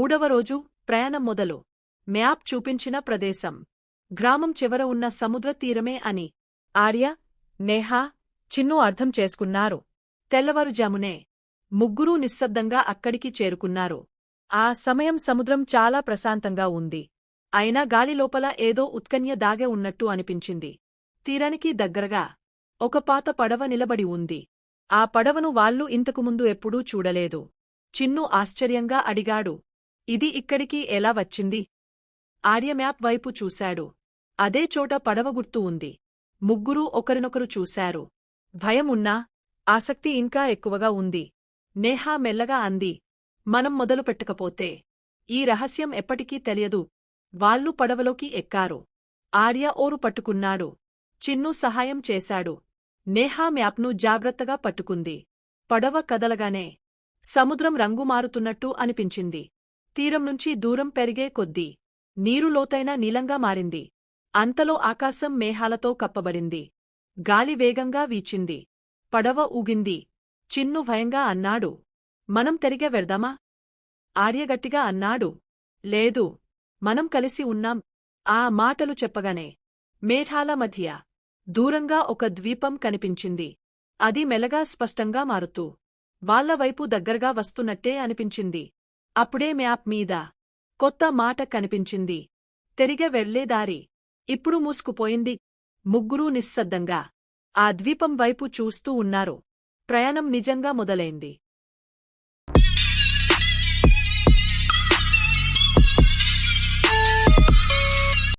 3వ రోజు ప్రయాణం మొదలు. మ్యాప్ చూపించిన ప్రదేశం గ్రామం చివర ఉన్న సముద్ర తీరమే అని ఆర్య, నేహా, చిన్ను అర్థం చేసుకున్నారు. తెల్లవారుజామునే ముగ్గురూ నిశ్శబ్దంగా అక్కడికి చేరుకున్నారు. ఆ సమయం సముద్రం చాలా ప్రశాంతంగా ఉంది. అయినా గాలిలోపల ఏదో ఉత్కంఠ దాగే ఉన్నట్టు అనిపించింది. తీరానికి దగ్గరగా ఒక పాత పడవ నిలబడి ఉంది. ఆ పడవను వాళ్ళు ఇంతకుముందు ఎప్పుడూ చూడలేదు. చిన్ను ఆశ్చర్యంగా అడిగాడు, ఇది ఇక్కడికి ఎలా వచ్చింది? ఆర్య మ్యాప్ వైపు చూశాడు. అదే చోట పడవ గుర్తు ఉంది. ముగ్గురూ ఒకరినొకరు చూశారు. భయం ఉన్నా ఆసక్తి ఇంకా ఎక్కువగా ఉంది. నేహా మెల్లగా అంది, మనం మొదలుపెట్టకపోతే ఈ రహస్యం ఎప్పటికీ తెలియదు. వాళ్ళు పడవలోకి ఎక్కారు. ఆర్య ఓరు పట్టుకున్నాడు. చిన్ను సహాయం చేశాడు. నేహా మ్యాప్ను జాగ్రత్తగా పట్టుకుంది. పడవ కదలగానే సముద్రం రంగు మారుతున్నట్టు అనిపించింది. తీరం నుంచి దూరం పెరిగే కొద్దీ నీరు లోతైన నీలంగా మారింది. అంతలో ఆకాశం మేఘాలతో కప్పబడింది. గాలి వేగంగా వీచింది. పడవ ఊగింది. చిన్ను భయంగా అన్నాడు, మనం తిరిగే వెళ్దామా? ఆర్య గట్టిగా అన్నాడు, లేదు, మనం కలిసి ఉన్నాం. ఆ మాటలు చెప్పగానే మేఘాల మధ్య దూరంగా ఒక ద్వీపం కనిపించింది. అది మెల్లగా స్పష్టంగా మారుతూ వాళ్లవైపు దగ్గరగా వస్తున్నట్టే అనిపించింది. అప్పుడే మ్యాప్ మీద కొత్త మాట కనిపించింది, తిరిగే వెళ్లే దారి. ఇప్పుడు మూసుకుపోయింది. ముగ్గురూ నిశ్శబ్దంగా ఆ ద్వీపం వైపు చూస్తూ ఉన్నారు. ప్రయాణం నిజంగా మొదలైంది.